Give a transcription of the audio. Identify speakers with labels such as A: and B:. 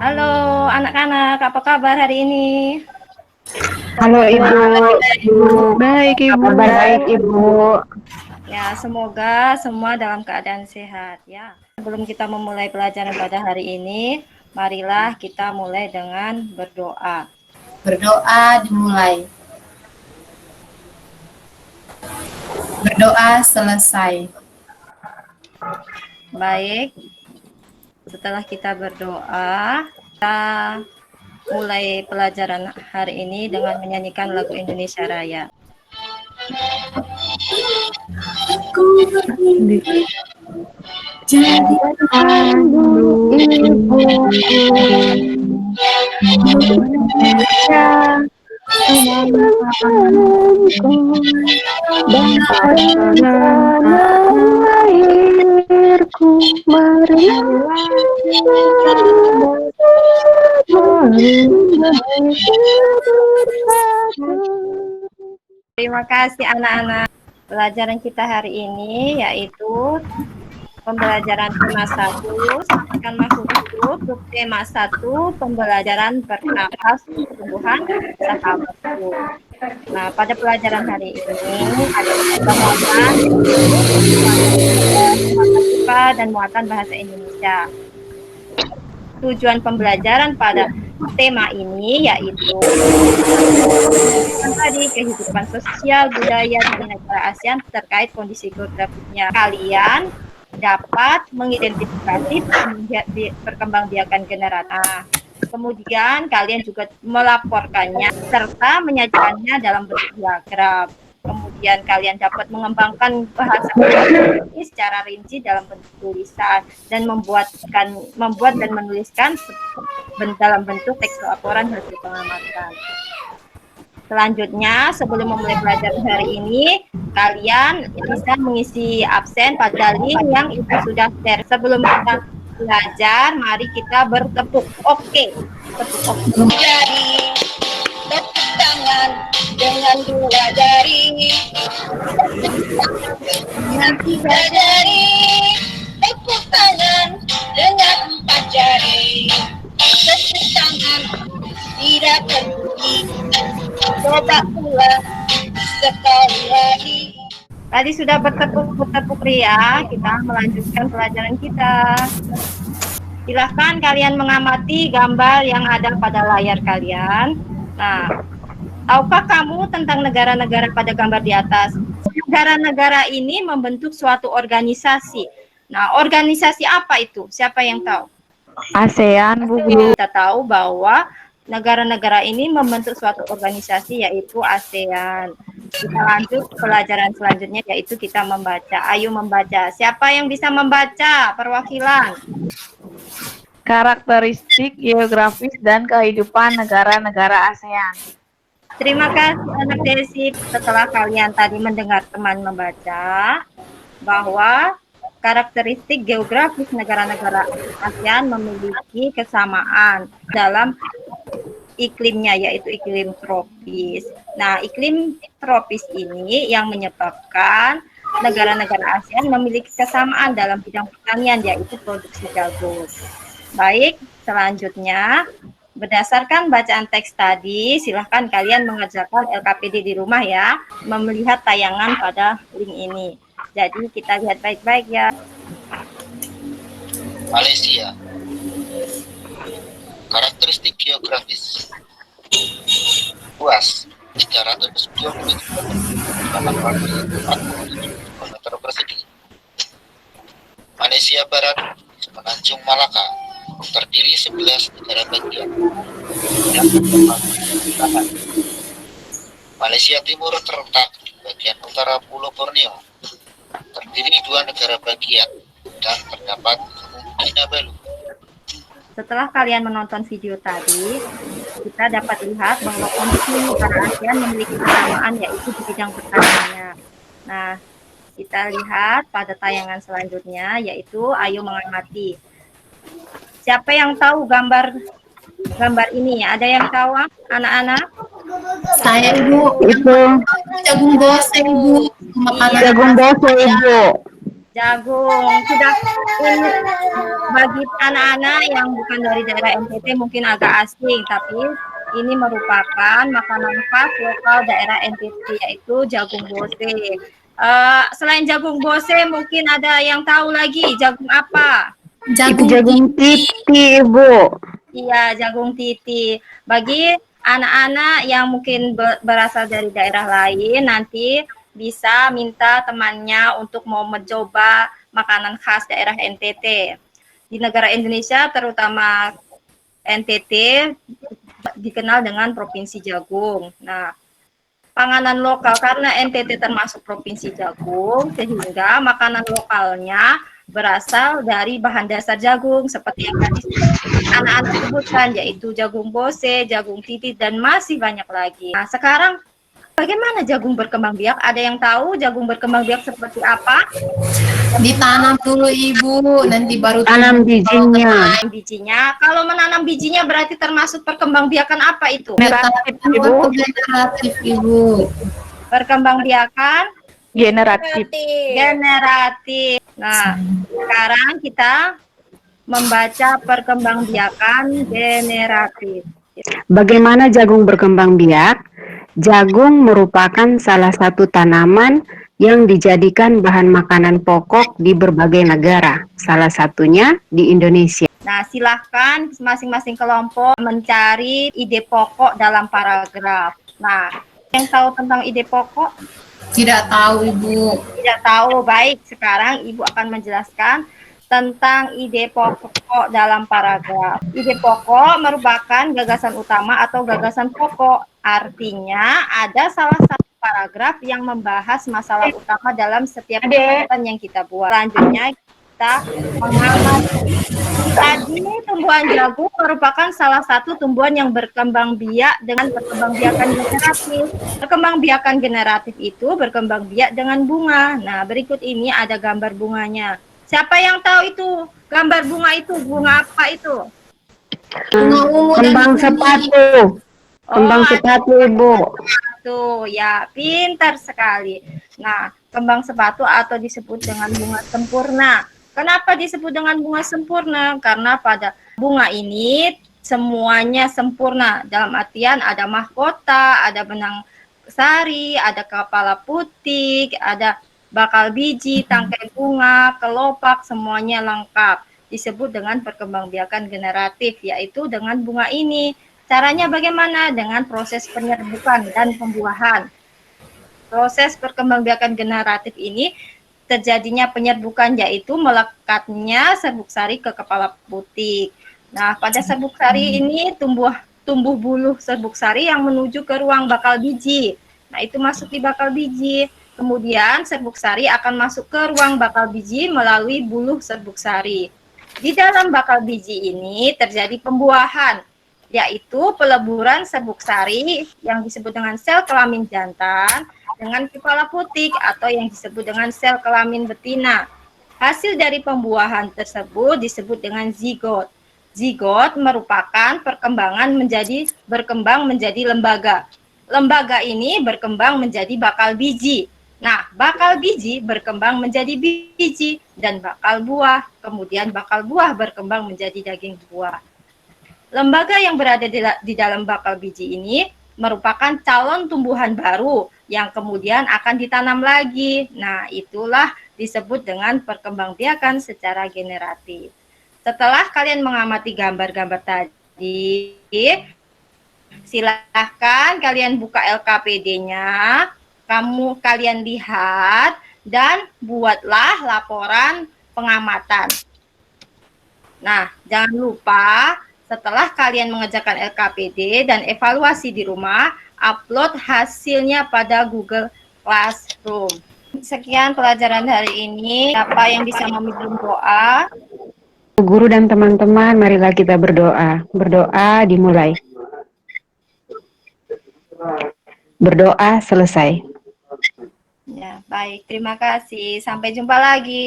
A: Halo anak-anak, apa kabar hari ini?
B: Halo Ibu,
C: Baik, Ibu.
B: kabar baik Ibu.
A: Ya, semoga semua dalam keadaan sehat ya. Sebelum kita memulai pelajaran pada hari ini, marilah kita mulai dengan berdoa.
D: Berdoa dimulai. Berdoa selesai.
A: Baik, setelah kita berdoa, kita mulai pelajaran hari ini dengan menyanyikan lagu Indonesia Raya.
D: Jadi
B: Pandu Ibuku Indonesia Menanamku dan tanah airku, marilah kita bersatu.
A: Terima kasih anak-anak. Pelajaran kita hari ini yaitu pembelajaran tema 1, sampaikan makhluk hidup, untuk tema 1, pembelajaran bernapas pertumbuhan sahabatku. Nah, pada pelajaran hari ini ada muatan IPA dan muatan bahasa Indonesia. Tujuan pembelajaran pada tema ini yaitu tadi kehidupan sosial budaya di negara ASEAN terkait kondisi geografisnya. Kalian dapat mengidentifikasi perkembangbiakan generasi. Kemudian kalian juga melaporkannya serta menyajikannya dalam bentuk diagram. Kemudian kalian dapat mengembangkan bahasa ini secara rinci dalam bentuk tulisan dan membuat dan menuliskan dalam bentuk teks laporan hasil pengamatan. Selanjutnya, sebelum memulai pelajaran hari ini, kalian bisa mengisi absen pada link yang Ibu sudah share. Sebelum kita belajar, mari kita bertepuk. Oke. Tepuk jari, tepuk tangan dengan 2 jari, dengan 3 jari, tepuk tangan dengan 4 jari, tepuk tangan tidak berhenti. Coba pula sekali lagi. Tadi sudah bertepuk Ria, kita melanjutkan pelajaran kita. Silahkan kalian mengamati gambar yang ada pada layar kalian. Nah, tahukah kamu tentang negara-negara pada gambar di atas? Negara-negara ini membentuk suatu organisasi. Nah, organisasi apa itu? Siapa yang tahu?
C: ASEAN, Bu Guru.
A: Kita tahu bahwa negara-negara ini membentuk suatu organisasi yaitu ASEAN. Kita lanjut pelajaran selanjutnya yaitu kita membaca. Ayo membaca. Siapa yang bisa membaca? Perwakilan.
C: Karakteristik geografis dan kehidupan negara-negara ASEAN.
A: Terima kasih anak Desi. Setelah kalian tadi mendengar teman membaca bahwa karakteristik geografis negara-negara ASEAN memiliki kesamaan dalam iklimnya, yaitu iklim tropis. Nah, iklim tropis ini yang menyebabkan negara-negara ASEAN memiliki kesamaan dalam bidang pertanian, yaitu produksi jagung. Baik, selanjutnya berdasarkan bacaan teks tadi, silahkan kalian mengerjakan LKPD di rumah ya, melihat tayangan pada link ini. Jadi kita lihat baik-baik ya.
E: Malaysia. Karakteristik geografis. Luas 320 km persegi. Malaysia Barat, Semenanjung Malaka, terdiri 11 negara bagian. Malaysia Timur terletak di bagian utara Pulau Borneo, terdiri 2 negara bagian dan terdapat Gunung Kinabalu.
A: Setelah kalian menonton video tadi, kita dapat lihat bahwa kondisi negara ASEAN memiliki kesamaan yaitu di bidang pertaniannya. Nah, kita lihat pada tayangan selanjutnya yaitu ayo mengamati. Siapa yang tahu gambar ini? Ada yang tahu anak-anak?
D: saya Ibu,
B: Ibu,
D: jagung goseng Ibu, makanan
B: jagung doso Ibu.
A: Jagung. Sudah ini bagi anak-anak yang bukan dari daerah NTT mungkin agak asing, tapi ini merupakan makanan khas lokal daerah NTT yaitu jagung bose. Selain jagung bose mungkin ada yang tahu lagi jagung apa?
B: Itu
D: Jagung
B: jagung titi, Ibu.
A: Iya, jagung titi. Bagi anak-anak yang mungkin berasal dari daerah lain, nanti bisa minta temannya untuk mau mencoba makanan khas daerah NTT. Di negara Indonesia, terutama NTT, dikenal dengan Provinsi Jagung. Nah, panganan lokal karena NTT termasuk provinsi jagung sehingga makanan lokalnya berasal dari bahan dasar jagung seperti yang tadi anak-anak sebutkan yaitu jagung bose, jagung titit dan masih banyak lagi. Nah, sekarang bagaimana jagung berkembang biak? Ada yang tahu jagung berkembang biak seperti apa?
D: ditanam dulu Ibu, nanti baru
B: Tanam
D: tumbuh.
B: bijinya.
A: Bijinya. Kalau menanam bijinya berarti termasuk perkembangbiakan apa itu?
C: Generatif, Ibu.
D: Itu generatif Ibu.
A: Perkembangbiakan
C: Generatif.
A: generatif. Nah, sekarang kita membaca perkembangbiakan generatif.
B: Bagaimana jagung berkembang biak? Jagung merupakan salah satu tanaman yang dijadikan bahan makanan pokok di berbagai negara, salah satunya di Indonesia.
A: Nah, silahkan masing-masing kelompok mencari ide pokok dalam paragraf. Nah, yang tahu tentang ide pokok?
D: Tidak tahu Ibu.
A: Tidak tahu. Baik, sekarang Ibu akan menjelaskan tentang ide pokok dalam paragraf. Ide pokok merupakan gagasan utama atau gagasan pokok. Artinya ada salah satu paragraf yang membahas masalah utama dalam setiap perkataan yang kita buat. Selanjutnya kita mengamati. Tadi tumbuhan jagung merupakan salah satu tumbuhan yang berkembang biak dengan perkembangbiakan generatif. Perkembangbiakan generatif itu berkembang biak dengan bunga. Nah, berikut ini ada gambar bunganya. Siapa yang tahu itu gambar bunga itu? Bunga apa itu?
D: Bunga ungu dan
B: Kembang
D: kuning.
B: sepatu. Kembang sepatu, Ibu.
A: Tuh, ya, pintar sekali. Nah, kembang sepatu atau disebut dengan bunga sempurna. Kenapa disebut dengan bunga sempurna? Karena pada bunga ini semuanya sempurna. Dalam artian ada mahkota, ada benang sari, ada kepala putih, ada bakal biji, tangkai bunga, kelopak, semuanya lengkap. Disebut dengan perkembangbiakan generatif, yaitu dengan bunga ini. Caranya bagaimana? Dengan proses penyerbukan dan pembuahan. Proses perkembangbiakan generatif ini terjadinya penyerbukan yaitu melekatnya serbuk sari ke kepala putih. Nah, pada serbuk sari ini tumbuh buluh serbuk sari yang menuju ke ruang bakal biji. Nah, itu masuk di bakal biji. Kemudian serbuk sari akan masuk ke ruang bakal biji melalui buluh serbuk sari. Di dalam bakal biji ini terjadi pembuahan, yaitu peleburan serbuk sari yang disebut dengan sel kelamin jantan dengan kepala putih atau yang disebut dengan sel kelamin betina. Hasil dari pembuahan tersebut disebut dengan zigot. Zigot merupakan berkembang menjadi lembaga. Lembaga ini berkembang menjadi bakal biji. Nah, bakal biji berkembang menjadi biji dan bakal buah. Kemudian bakal buah berkembang menjadi daging buah. Lembaga yang berada di dalam bakal biji ini merupakan calon tumbuhan baru yang kemudian akan ditanam lagi. Nah, itulah disebut dengan perkembangbiakan secara generatif. Setelah kalian mengamati gambar-gambar tadi, silahkan kalian buka LKPD-nya, kalian lihat dan buatlah laporan pengamatan. Nah, jangan lupa setelah kalian mengerjakan LKPD dan evaluasi di rumah, upload hasilnya pada Google Classroom. Sekian pelajaran hari ini. Siapa yang bisa memimpin doa?
B: Guru dan teman-teman, marilah kita berdoa. Berdoa dimulai. Berdoa selesai.
A: Ya, baik. Terima kasih. Sampai jumpa lagi.